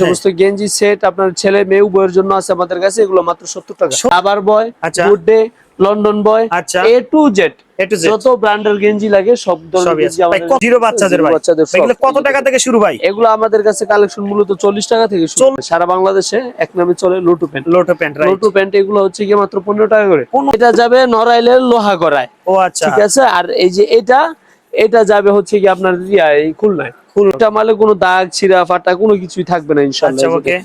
সমস্ত গেঞ্জি সেট আপনার ছেলে মেয়ে উভয়ের জন্য আছে আমাদের কাছে, এগুলো মাত্র 70 টাকা। আবার বয়, good day, London boy, A to Z যত ব্র্যান্ডের গেঞ্জি লাগে সব ধরনের গেঞ্জি আমাদের কাছে। জিরো বাচ্চাদের ভাই এগুলো কত টাকা থেকে শুরু ভাই? এগুলো আমাদের কাছে কালেকশন মূলত 40 টাকা থেকে শুরু। সারা বাংলাদেশে এক নামে চলে লোটু প্যান্ট। লোটু প্যান্ট এগুলো হচ্ছে কি মাত্র 15 টাকা করে। এটা যাবে নড়াইলের লোহা গড়ায়। ও আচ্ছা, ঠিক আছে। আর এই যে এটা যাবে হচ্ছে কি আপনার এই খুলনায়। এটা মালে কোনো দাগ ছিঁড়া ফাটা কোনো কিছুই থাকবে না ইনশাআল্লাহ। আচ্ছা ওকে,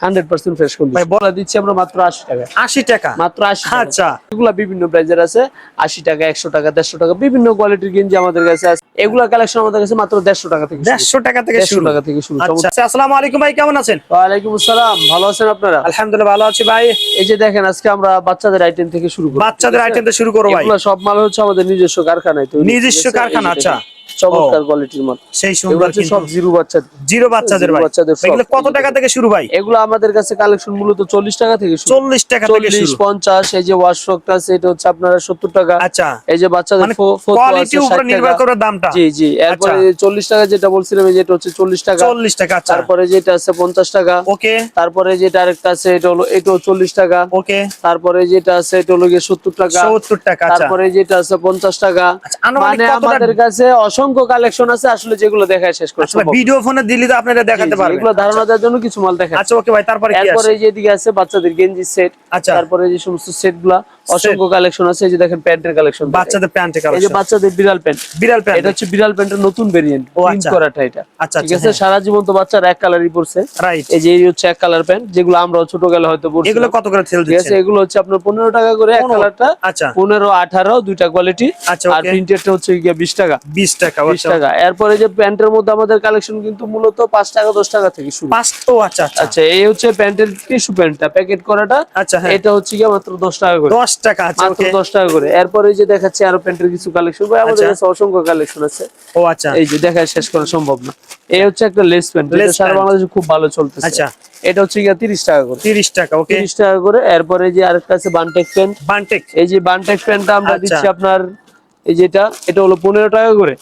100% ফ্রেশ কন্ডিশন ভাই। বলা দিচ্ছি আমরা মাত্র 80 টাকা। 80 টাকা মাত্র 80 টাকা। আচ্ছা, এগুলা বিভিন্ন প্রাইজের আছে, 80 টাকা, 100 টাকা, 150 টাকা, বিভিন্ন কোয়ালিটির গেঞ্জি আমাদের কাছে আছে। এগুলা কালেকশন আমাদের কাছে মাত্র 150 টাকা থেকে 150 টাকা থেকে শুরু। আচ্ছা, আসসালামু আলাইকুম ভাই, কেমন আছেন? ওয়া আলাইকুম আসসালাম, ভালো আছেন আপনারা? আলহামদুলিল্লাহ ভালো আছি ভাই। এই যে দেখেন আজকে আমরা বাচ্চাদের আইটেম থেকে শুরু করব। বাচ্চাদের আইটেম থেকে শুরু করব ভাই। এগুলা সব মাল হচ্ছে আমাদের নিজস্ব কারখানায় তৈরি। নিজস্ব কারখানা, আচ্ছা, চমৎকার কোয়ালিটির মাল। সেই সুন্দর কিন্তু সব জিরো বাচ্চাদের ভাই। এগুলো কত টাকা থেকে শুরু ভাই? এগুলো আমাদের কাছে কালেকশন মূলত 40 টাকা থেকে শুরু। 40 টাকা থেকে শুরু, 40, 50। এই যে ওয়াশরকটা আছে এটা হচ্ছে আপনার 70 টাকা। আচ্ছা, এই যে বাচ্চাদের কোয়ালিটির উপর নির্ভর করে দামটা। জি জি। এরপরে 40 টাকা যেটা বলছিলাম এই যেটা হচ্ছে 40 টাকা। 40 টাকা, আচ্ছা। তারপরে যেটা আছে 50 টাকা। ওকে। তারপরে যেটা আরেকটা আছে এটা হলো এটাও 40 টাকা। ওকে। তারপরে যেটা আছে এটা হলো 70 টাকা। 70 টাকা, আচ্ছা। তারপরে যেটা আছে 50 টাকা। মানে আমাদের কাছে অসংখ্য কালেকশন আছে আসলে, যেগুলো দেখায় শেষ করতে পারবো। ভিডিও ফোনে দিলে তো আপনারা দেখাতে পারবেন। এগুলো ধারণা দেওয়ার জন্য কিছু মাল দেখাচ্ছি। আচ্ছা ওকে ভাই, তারপরে কি আছে? তারপরে এই যে এদিকে আছে বাচ্চাদের গেঞ্জি সেট। আচ্ছা, তারপরে যে সমস্ত সেটগুলা অসংখ্য কালেকশন আছে। এই যে দেখেন প্যান্টের কালেকশন, বাচ্চাদের প্যান্টের কালেকশন। এই যে বাচ্চাদের বিড়াল প্যান্ট। এটা হচ্ছে বিড়াল প্যান্টের নতুন ভেরিয়েন্ট, প্রিন্ট করাটা এটা। আচ্ছা, ঠিক আছে। সারা জীবন তো বাচ্চারা এক কালারই পরছে, রাইট। এই যে এই হচ্ছে এক কালার প্যান্ট, যেগুলো আমরা ছোটবেলায় হয়তো পরছি। এগুলো কত করে সেল দিচ্ছেন? ঠিক আছে। এগুলো হচ্ছে আপনার 15 টাকা করে এক কালারটা। আচ্ছা, 15, 18 দুইটা কোয়ালিটি। আর প্রিন্টেডটা হচ্ছে 20 টাকা। 20 টাকা, 20 টাকা। এরপরে যে প্যান্টের মধ্যে আমাদের কালেকশন কিন্তু মূলত 5 টাকা 10 টাকা থেকে শুরু। 5। ও আচ্ছা আচ্ছা। এই হচ্ছে প্যান্টের টিস্যু প্যান্টটা প্যাকেট করাটা। আচ্ছা, এটা হচ্ছে কি মাত্র 10 টাকা করে। 10 টাকা, আচ্ছা মাত্র 10 টাকা করে। এরপরে যে দেখাচ্ছি আরো প্যান্টের কিছু কালেকশন ভাই, আমাদের কাছে অসংখ্য কালেকশন আছে। ও আচ্ছা, এই যে দেখা শেষ করা সম্ভব না। এই হচ্ছে একটা লেস প্যান্ট, যেটা সারা বাংলাদেশে খুব ভালো চলতেছে। আচ্ছা, এটা হচ্ছে কি 30 টাকা করে। 30 টাকা, ওকে, 30 টাকা করে। এরপরে যে আরেকটা আছে বানটেক প্যান্ট। এই যে বানটেক প্যান্টটা আমরা দিচ্ছি আপনার, এই যেটা এটা হলো 15 টাকা করে।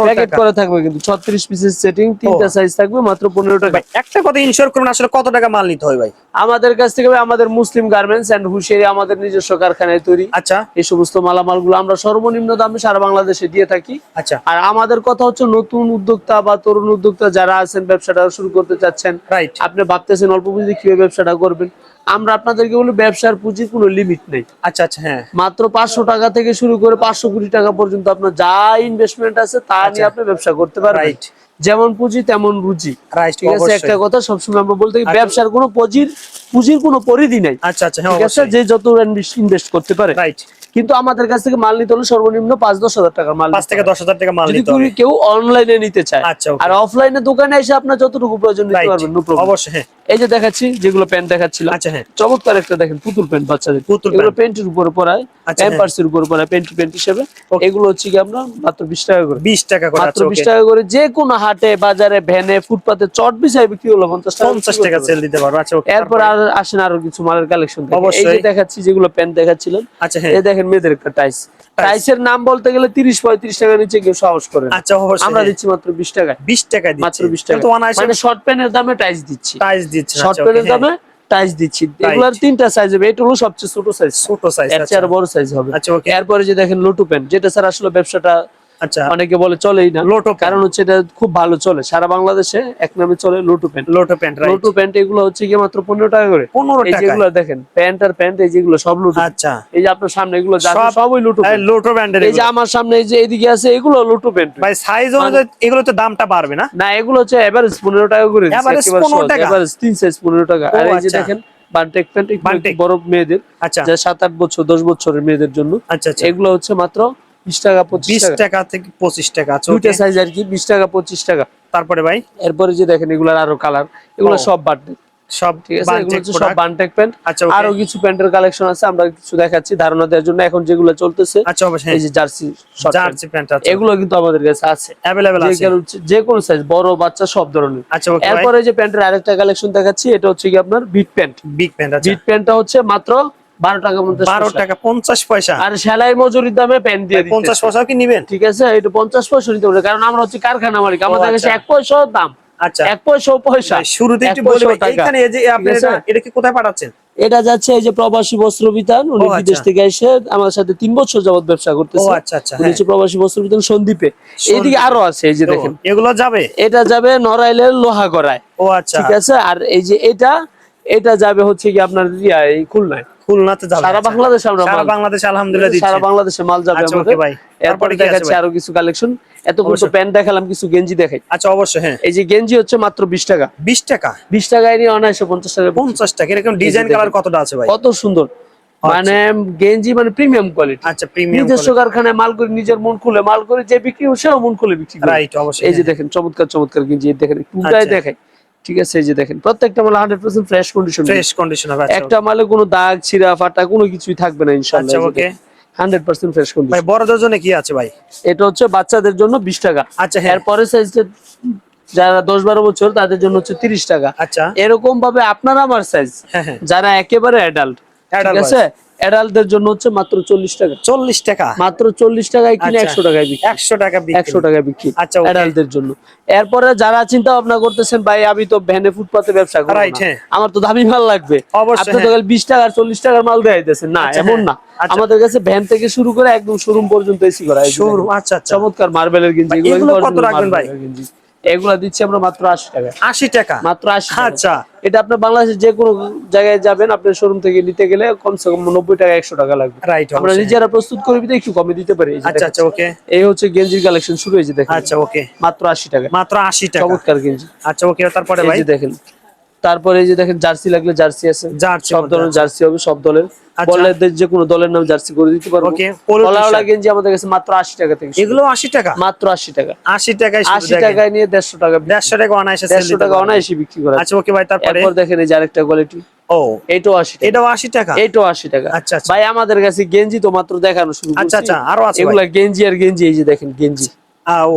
প্যাকেট করা থাকবে কিন্তু 36 পিসের সেটিং, তিনটা সাইজ থাকবে, মাত্র 15 টাকা। একটা কথা ইনশিওর করুন, আসলে কত টাকা মাল নিতে হয় ভাই? আমাদের কাছ থেকে আমাদের মুসলিম গার্মেন্টস এন্ড হুশিয়ারি আমাদের নিজস্ব কারখানায় তৈরি। আচ্ছা, এই সমস্ত মালামালগুলো আমরা সর্বনিম্ন দামে সারা বাংলাদেশে দিয়ে থাকি। আচ্ছা। আর আমাদের কথা হচ্ছে নতুন উদ্যোক্তা বা তরুণ উদ্যোক্তা যারা আছেন, ব্যবসাটা শুরু করতে চাচ্ছেন, রাইট, আপনি ভাবতেছেন অল্প পুঁজিতে কিভাবে ব্যবসাটা করবেন, আমরা আপনাদেরকে বলি ব্যবসার পুঁজির কোনো লিমিট নেই। আচ্ছা আচ্ছা, হ্যাঁ, মাত্র 500 টাকা থেকে শুরু করে 500 কোটি টাকা পর্যন্ত আপনার যা ইনভেস্টমেন্ট আছে তা নিয়ে আপনি ব্যবসা করতে পারবেন। রাইট, যেমন পুঁজি তেমন রুজি। ঠিক আছে। একটা কথা সবসময় আমরা বলতে থাকি, ব্যবসার কোনো পুঁজির কোনো পরিধি নাই। আচ্ছা আচ্ছা, ঠিক আছে, যে যত ইনভেস্ট করতে পারে। রাইট। কিন্তু আমাদের কাছ থেকে মাল নিতে হলে সর্বনিম্ন 5-10 হাজার টাকার মাল, 5 থেকে 10 হাজার টাকা মাল নিতে হবে। কেউ অনলাইনে নিতে চায়, আর অফলাইনে দোকানে এসে আপনার যতটুকু প্রয়োজন নিতে পারবেন, নো প্রবলেম। অবশ্যই। হ্যাঁ, এই যে দেখাচ্ছি যেগুলো প্যান্ট দেখাচ্ছিল। আচ্ছা, হ্যাঁ, চমৎকার একটা দেখেন পুতুল প্যান্ট বাচ্চাদের। এগুলো প্যান্টের উপরে পরায়, প্যাম্পার্সের উপরে পরায়, প্যান্ট হিসেবে। এগুলো হচ্ছে কি আমরা মাত্র 20 টাকা করে। 20 টাকা করে, মাত্র 20 টাকা করে। যে কোনো হাটে বাজারে ভ্যানে ফুটপাতে চট বিছাই বিক্রি হলো 50 টাকা সেল দিতে পারবো। আচ্ছা, এরপর আর আসেন আরো কিছু মালের কালেকশন। এই যে দেখাচ্ছি যেগুলো প্যান্ট দেখাচ্ছিলেন। আচ্ছা, হ্যাঁ, এই দেখেন মেয়েদের একটা টাইসের নাম বলতে গেলে 30-35 টাকা নিচে কেউ সাহস করে। আচ্ছা, আমরা দিচ্ছি মাত্র 20 টাকা। 20 টাকা মাত্র 20 টাকা, মানে শর্ট প্যান্টের দামে টাইস দিচ্ছি। শর্ট প্যান্টের দামে টাইস দিচ্ছি। এগুলার তিনটা সাইজ হবে, এটা হলো সবচেয়ে ছোট সাইজ। এর চেয়ে আরো বড় সাইজ হবে। এরপরে যে দেখেন লোটু প্যান্ট, যেটা স্যার আসলে ব্যবসাটা অনেকে বলে চলেই না, কারণ হচ্ছে এটা খুব ভালো চলে সারা বাংলাদেশে, এক নামে চলে লোটু প্যান্ট। লোটু প্যান্ট এগুলো হচ্ছে কি মাত্র 15 টাকা করে। এই যেগুলো দেখেন প্যান্ট আর প্যান্ট, এই যেগুলো সব লোটু। আচ্ছা, এই যে আপনার সামনে এগুলো সবই লোটু প্যান্ট। এই যে আমার সামনে এই যে এদিকে আছে, এগুলো লোটু প্যান্ট। ভাই সাইজ অনুযায়ী এগুলো তো দামটা বাড়বে না? না, এগুলো হচ্ছে এভারেজ 15 টাকা করে। এভারেজ 3 সাইজ 15 টাকা। আর এই যে দেখেন বানটেক প্যান্ট, বড় মেয়েদের, যা 7-8 বছর 10 বছরের মেয়েদের জন্য। আচ্ছা, এগুলো হচ্ছে মাত্র 20 টাকা 25 টাকা থেকে 25 টাকা। দুইটা সাইজ আর কি, 20 টাকা 25 টাকা। তারপরে ভাই এরপরে যে দেখেন এগুলার আরো কালার, এগুলো সব বানটেক, সব ঠিক আছে, এগুলো হচ্ছে সব বানটেক প্যান্ট। আরো কিছু প্যান্টের কালেকশন আছে, আমরা কিছু দেখাচ্ছি ধারণা দেওয়ার জন্য। এখন যেগুলো চলতেছে, এই যে জার্সি প্যান্ট আছে, এগুলো কিন্তু আমাদের কাছে আছে, अवेलेबल আছে, যে কোনো সাইজ, বড় বাচ্চা সব ধরনের। এরপরে যে প্যান্টের আরেকটা কালেকশন দেখাচ্ছি, এটা হচ্ছে কি আপনার বিট প্যান্ট। বিট প্যান্টটা হচ্ছে মাত্র 12 টাকা 50 পয়সা। আর সেলাই মজুরির দামে প্যান্ট দিয়ে 50 পয়সা কি নিবেন? ঠিক আছে, এটা 50 পয়সা নিতে হবে, কারণ আমরা হচ্ছে কারখানা মালিক, আমাদের কাছে 1 পয়সাও দাম আচ্ছা, এক পয়সাও পয়সা। শুরুতে একটু বলি ভাই, এখানে এই যে আপনি এটা কি কোথায় পাঠাচ্ছেন? এটা যাচ্ছে এই যে প্রবাসী বস্ত্র বিতান, উনি বিদেশ থেকে এসে আমার সাথে 3 বছর যাবত ব্যবসা করতেছে। উনি হচ্ছে প্রবাসী বস্ত্র বিতান সন্দ্বীপে। এইদিকে আরো আছে, এই যে দেখেন এগুলো যাবে, এটা যাবে নড়াইলের লোহাগড়ায়। আচ্ছা, ঠিক আছে। আর এই যে এটা যাবে হচ্ছে কি আপনার এই খুলনায়। খুলনাতে যাবে, সারা বাংলাদেশে আমরা সারা বাংলাদেশে আলহামদুলিল্লাহ দিচ্ছি, সারা বাংলাদেশে মাল যাবে আমাদের ভাই। এরপরে দেখাচ্ছি আরো কিছু কালেকশন। এতক্ষণ তো প্যান্ট দেখালাম, কিছু গেঞ্জি দেখাই। আচ্ছা, অবশ্যই। হ্যাঁ, এই যে গেঞ্জি হচ্ছে মাত্র 20 টাকা। 20 টাকা? 20 টাকায় নিয়ে অনায়াসে 50 টাকা। 50 টাকা। এরকম ডিজাইন কালার কতটা আছে ভাই? কত সুন্দর, মানে গেঞ্জি মানে প্রিমিয়াম কোয়ালিটি। আচ্ছা, প্রিমিয়াম। নিজস্ব কারখানায় মাল করে, নিজের মন খুলে মাল করে যে বিক্রি হয় সেও মন খুলে বিক্রি করে। রাইট, অবশ্যই। এই যে দেখেন চমৎকার চমৎকার গেঞ্জি, দেখেন পুরোটাই দেখাই। ঠিক আছে, এই যে দেখেন প্রত্যেকটা মাল 100% ফ্রেশ কন্ডিশন। ফ্রেশ কন্ডিশন হবে। একটা মালে কোনো দাগ ছিঁড়া ফাটা কোনো কিছুই থাকবে না ইনশাআল্লাহ। আচ্ছা, ওকে। 100% ফ্রেশ কন্ডিশন। ভাই বড়দের জন্য কি আছে ভাই? এটা হচ্ছে বাচ্চাদের জন্য 20 টাকা। আচ্ছা, এরপরে সাইজটা যারা 10-12 বছর তাদের জন্য হচ্ছে 30 টাকা। আচ্ছা, এরকম ভাবে আপনার আমার সাইজ যারা একেবারে অ্যাডাল্ট, ঠিক আছে, অ্যাডাল্টদের জন্য হচ্ছে মাত্র 40 টাকা। 40 টাকা? মাত্র 40 টাকায় কিনে 100 টাকায় বিক্রি। 100 টাকা বিক্রি? 100 টাকা বিক্রি। আচ্ছা, অ্যাডাল্টদের জন্য। এরপরে যারা চিন্তা ভাবনা করতেছেন ভাই আমি তো ভ্যানে ফুটপাতে ব্যবসা করব না, আমার তো দামি মাল লাগবে, আপনি তো 20 টাকা আর 40 টাকার মাল দেয় দিতেছেন না, এমন না। আমাদের কাছে ভ্যান থেকে শুরু করে একদম শোরুম পর্যন্ত এসি করা আছে। শোরুম? আচ্ছা, চমৎকার মার্বেলের গেঞ্জি। এগুলো কত রাখবেন ভাই? এগুলা দিচ্ছি আমরা মাত্র 80 টাকা। 80 টাকা? মাত্র 80 টাকা। আচ্ছা, এটা আপনি বাংলাদেশের যে কোনো জায়গায় যাবেন, আপনার শোরুম থেকে নিতে গেলে কমসে কম 90 টাকা 100 টাকা লাগবে। রাইট, আমরা নিজেরা প্রস্তুত করে দিতে একটু কমে দিতে পারি। আচ্ছা, আচ্ছা, ওকে। এই হচ্ছে গেঞ্জির কালেকশন শুরু হয়েছে দেখেন। আচ্ছা, ওকে। মাত্র 80 টাকা। মাত্র 80 টাকা? চমৎকার গেঞ্জি। আচ্ছা, ওকে। তারপরে ভাই এই যে দেখেন, তারপরে এই যে দেখেন জার্সি লাগলে জার্সি আছে, সব ধরনের জার্সি হবে, সব দলের। বলের যে কোনো দলের নাম জার্সি করে দিতে পারবো। কলাওয়ালা গেঞ্জি আমাদের কাছে মাত্র 80 টাকা থেকে। এগুলো 80 টাকা? মাত্র 80 টাকা। 80 টাকায়? 80 টাকায় নিয়ে 150 টাকা। 150 টাকা অনায়াসে? 150 টাকা অনায়াসে বিক্রি করা। আচ্ছা, ওকে ভাই। তারপরে এরপর দেখেন এই যে আরেকটা কোয়ালিটি। ও, এটাও 80 টাকা। এটাও 80 টাকা? এটাও 80 টাকা। আচ্ছা, ভাই আমাদের কাছে গেঞ্জি তো মাত্র দেখানো শুরু করছি। আচ্ছা, আচ্ছা, আরো আছে এগুলা গেঞ্জি আর গেঞ্জি। এই যে দেখেন গেঞ্জি। ও,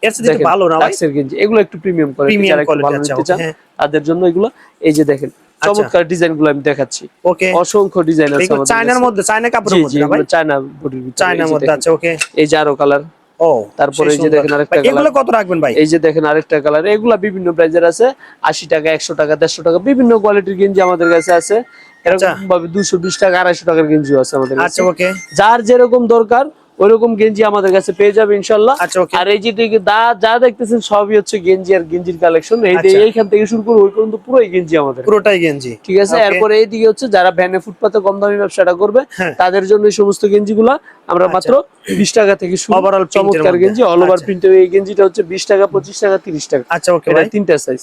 এর সাথে ভালো না ভাই? লাক্সের গেঞ্জি। এগুলো একটু প্রিমিয়াম কোয়ালিটি, যারা একটু ভালো নিতে চান তাদের জন্য এগুলো। এই যে দেখেন চমৎকার ডিজাইন গুলো আমি দেখাচ্ছি। ওকে। অসংখ্য ডিজাইন আছে আমাদের। চায়নার মধ্যে, চায়না কাপড়ের মধ্যে না ভাই? চায়না বডির ভিতরে, চায়নার মধ্যে। আচ্ছা, ওকে। এই যে আরো কালার। ও, তারপরে এই যে দেখেন আরেকটা কালার। এগুলো কত রাখবেন ভাই? এই যে দেখেন আরেকটা কালার। এগুলা বিভিন্ন প্রাইজের আছে, 80 টাকা, 100 টাকা, 150 টাকা, বিভিন্ন কোয়ালিটির গেঞ্জি আমাদের কাছে আছে। এরকম ভাবে 220 টাকা, 250 টাকার গেঞ্জিও আছে আমাদের কাছে। আচ্ছা, ওকে। যার যেরকম দরকার ওইরকম গেঞ্জি আমাদের কাছে পেয়ে যাবে ইনশাআল্লাহ। আর এই যে যা দেখতেছেন সবই হচ্ছে গেঞ্জি আর গেঞ্জির কালেকশন। এইখান থেকে শুরু করে ওই পর্যন্ত পুরোই গেঞ্জি আমাদের, পুরোটাই গেঞ্জি। ঠিক আছে। এরপরে এইদিকে হচ্ছে যারা ভ্যানে ফুটপাতে কম দামি ব্যবসাটা করবে তাদের জন্য এই সমস্ত গেঞ্জিগুলা আমরা মাত্র 20 টাকা থেকে শুরু। ওভারঅল চমৎকার গেঞ্জি, অল ওভার প্রিন্টের এই গেঞ্জিটা হচ্ছে 20 টাকা, 25 টাকা, 30 টাকা। আচ্ছা, ওকে। এটা তিনটা সাইজ।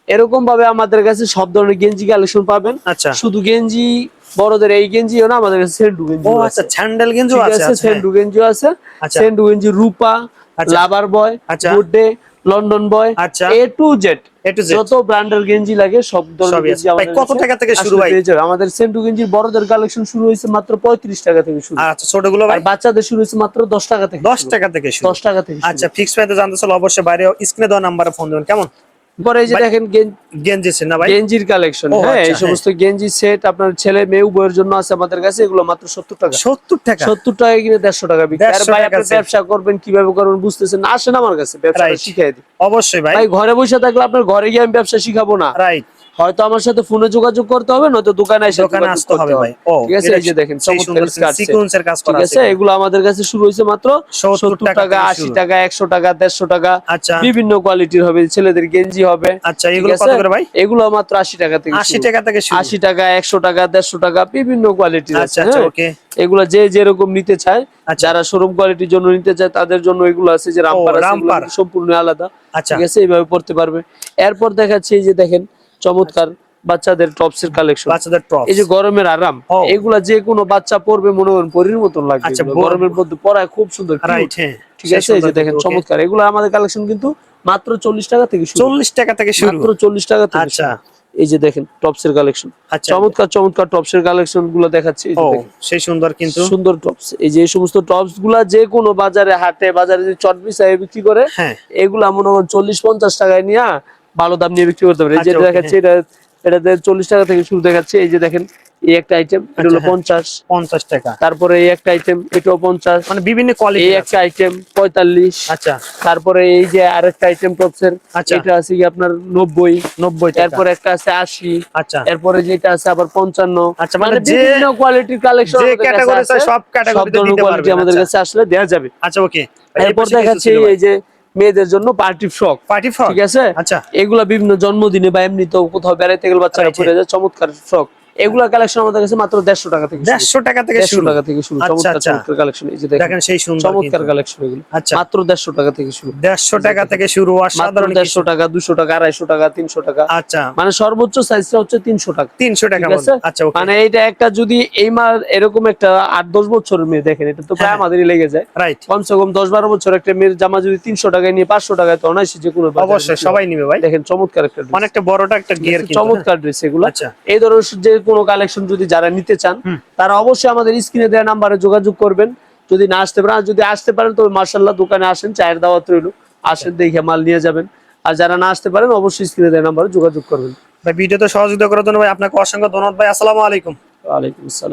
এরকম ভাবে আমাদের কাছে সব ধরনের গেঞ্জি কালেকশন পাবেন। আচ্ছা, শুধু গেঞ্জি বড়দের এই গেঞ্জিও না, আমাদের কাছে সেন্ডু গেঞ্জি। ও আচ্ছা, স্যান্ডেল গেঞ্জিও আছে। সেন্ডু গেঞ্জিও আছে। সেন্ডু গেঞ্জি, রূপা, লাভার বয়, good day, London boy, A to Z যত ব্র্যান্ডের গেঞ্জি লাগে সব ধরনের গেঞ্জি আমাদের। কত টাকা থেকে শুরু ভাই? আমাদের সেন্ডু গেঞ্জির বড়দের কালেকশন শুরু হয়েছে মাত্র 35 টাকা থেকে শুরু। আচ্ছা, ছোটগুলো ভাই? বাচ্চাদের শুরু হয়েছে মাত্র 10 টাকা থেকে। 10 টাকা থেকে শুরু? 10 টাকা থেকে। আচ্ছা, ফিক্স প্রাইসে জানতে চাইলে অবশ্যই বাইরে স্ক্রিনে দেওয়া নম্বরে ফোন দিবেন। কেমন? পরে এই যে দেখেন গেঞ্জি সেট না ভাই? গেঞ্জির কালেকশন। হ্যাঁ, এই সমস্ত গেঞ্জি সেট আপনার ছেলে মেয়ে উভয়ের জন্য আছে আমাদের কাছে। এগুলো মাত্র 70 টাকা। 70 টাকা? 70 টাকা কিনে 150 টাকা বিক্রি। আর ভাই আপনি ব্যবসা করবেন কিভাবে করবেন বুঝতেছেন না, আসেন আমার কাছে, ব্যবসা শিখিয়ে দিই। অবশ্যই ভাই। ভাই ঘরে বসে থাকলে আপনার ঘরে গিয়ে আমি ব্যবসা শিখাবো না। রাইট। হয়তো আমার সাথে ফোনে যোগাযোগ করতে হবে, নয়তো দোকানে এসে আসতে হবে ভাই। ঠিক আছে। এই যে দেখেন চমৎকার সিকোয়েন্সের কাজ করা আছে। ঠিক আছে। এগুলো আমাদের কাছে শুরু হয়েছে মাত্র 70 টাকা, 80 টাকা, 100 টাকা, 150 টাকা। আচ্ছা, বিভিন্ন কোয়ালিটির হবে, ছেলেদের গেঞ্জি হবে। আচ্ছা, এগুলো কত করে ভাই? এগুলো মাত্র 80 টাকা থেকে। 80 টাকা থেকে শুরু? 80 টাকা, 100 টাকা, 150 টাকা, বিভিন্ন কোয়ালিটির আছে। আচ্ছা, ওকে। এগুলো যে যেরকম নিতে চায়, যারা শোরুম কোয়ালিটির জন্য নিতে চায় তাদের জন্য এগুলো আছে। যে রামপার আছে, সম্পূর্ণ আলাদা। ঠিক আছে, এইভাবে পড়তে পারবে। এরপর দেখাচ্ছি এই যে দেখেন চমৎকার বাচ্চাদের টপস এর কালেকশন। বাচ্চাদের টপস, এই যে গরমের আরাম, এগুলা যে কোনো বাচ্চা পরবে মনে করেন পরীর মতন লাগবে। গরমের মধ্যে পরায় খুব সুন্দর। ঠিক আছে। এই যে দেখেন চমৎকার। এগুলো আমাদের কালেকশন কিন্তু মাত্র 40 টাকা থেকে শুরু। 40 টাকা থেকে শুরু? মাত্র 40 টাকা থেকে। আচ্ছা, এই যে দেখেন টপস এর কালেকশন। চমৎকার চমৎকার টপস এর কালেকশন গুলো দেখাচ্ছি। সেই সুন্দর, কিন্তু সুন্দর টপস। এই যে এই সমস্ত টপস গুলা যে কোনো বাজারে, হাটে বাজারে যে চট বিছায় বিক্রি করে, এগুলা মনে করেন 40-50 টাকায় নিয়ে ভালো দাম নিয়ে বিক্রি করতে পারে। এই যে দেখাচ্ছি, এটাতে 40 টাকা থেকে শুরু দেখাচ্ছে। এই যে দেখেন এই একটা আইটেম, এটা হলো 50 50 টাকা। তারপরে এই একটা আইটেম, এটাও 50, মানে বিভিন্ন কোয়ালিটি। এই একটা আইটেম 45। আচ্ছা, তারপরে এই যে আরেকটা আইটেম টপসের, আচ্ছা। এটা আছে কি আপনার 90 টাকা। এরপরে একটা আছে 80, আচ্ছা, এরপরে যেটা আছে আবার 55। আচ্ছা, মানে মানে যে বিভিন্ন কোয়ালিটির কালেকশন যে আমাদের কাছে ক্যাটাগরি আছে, সব ক্যাটাগরিতে ধরনের দিতে কোয়ালিটি পারবেন। আমাদের আচ্ছা, কাছে আসলে দেওয়া যাবে। আচ্ছা, ওকে। এরপর দেখাচ্ছি এই যে মেয়েদের জন্য পার্টি ফ্রক, পার্টি ফ্রক, ঠিক আছে। আচ্ছা, এগুলা বিভিন্ন জন্মদিনে বা এমনিতেও কোথাও বেড়াইতে গেলে বাচ্চারা Right. পরে যায়, চমৎকার ফ্রক। এগুলা কালেকশন আমাদের কাছে মাত্র 150 টাকা থেকে শুরু। 150 টাকা থেকে 150 শুরু। টাকা থেকে শুরু। আচ্ছা, চমৎকার আচ্ছা। চমৎকার কালেকশন, এই যে দেখেন দেখেন সেই সুন্দর চমৎকার কিন্তু। কালেকশন এগুলো। আচ্ছা, মাত্র 150 টাকা থেকে শুরু। 150 টাকা থেকে শুরু। আর মাত্র সাধারণ 150 টাকা, 200 টাকা, 250 টাকা, 300 টাকা। আচ্ছা, মানে সর্বোচ্চ সাইজটা হচ্ছে 300 টাকা। 300 টাকা ঠিক আছে। আচ্ছা, ওকে। মানে এইটা একটা যদি এই মার এরকম একটা 8-10 বছরের মেয়ে দেখেন, এটা তো প্রায় আমাদেরই লেগে যায়। রাইট, কমসে কম 10-12 বছর একটা মেয়ের জামা যদি 300 টাকায় নিয়ে 500 টাকায়, তো অনায়াসে যে কোনো বাজারে অবশ্যই বিক্রি সবাই হয়। নিবে ভাই। দেখেন চমৎকার একটা dress। অনেকটা বড়টা একটা গিয়ার কিন্তু। চমৎকার ড্রেস এগুলো। আচ্ছা, এই ধরনের যে কোনো কালেকশন যদি যারা নিতে চান, তারা অবশ্যই আমাদের স্ক্রিনে দেওয়া নাম্বারে যোগাযোগ করবেন। যদি না আসতে পারেন, আর যদি আসতে পারেন তো মাশাআল্লাহ দোকানে আসেন, চায়ের দাওয়াত রইল, আসেন দেখে মাল নিয়ে যাবেন। আর যারা না আসতে পারেন অবশ্যই স্ক্রিনে দেওয়া নাম্বারে যোগাযোগ করবেন। ভাই ভিডিওতে সহযোগিতা করার জন্য ভাই আপনাকে অসংখ্য ধন্যবাদ ভাই। আসসালামু আলাইকুম। ওয়ালাইকুম আসসালাম।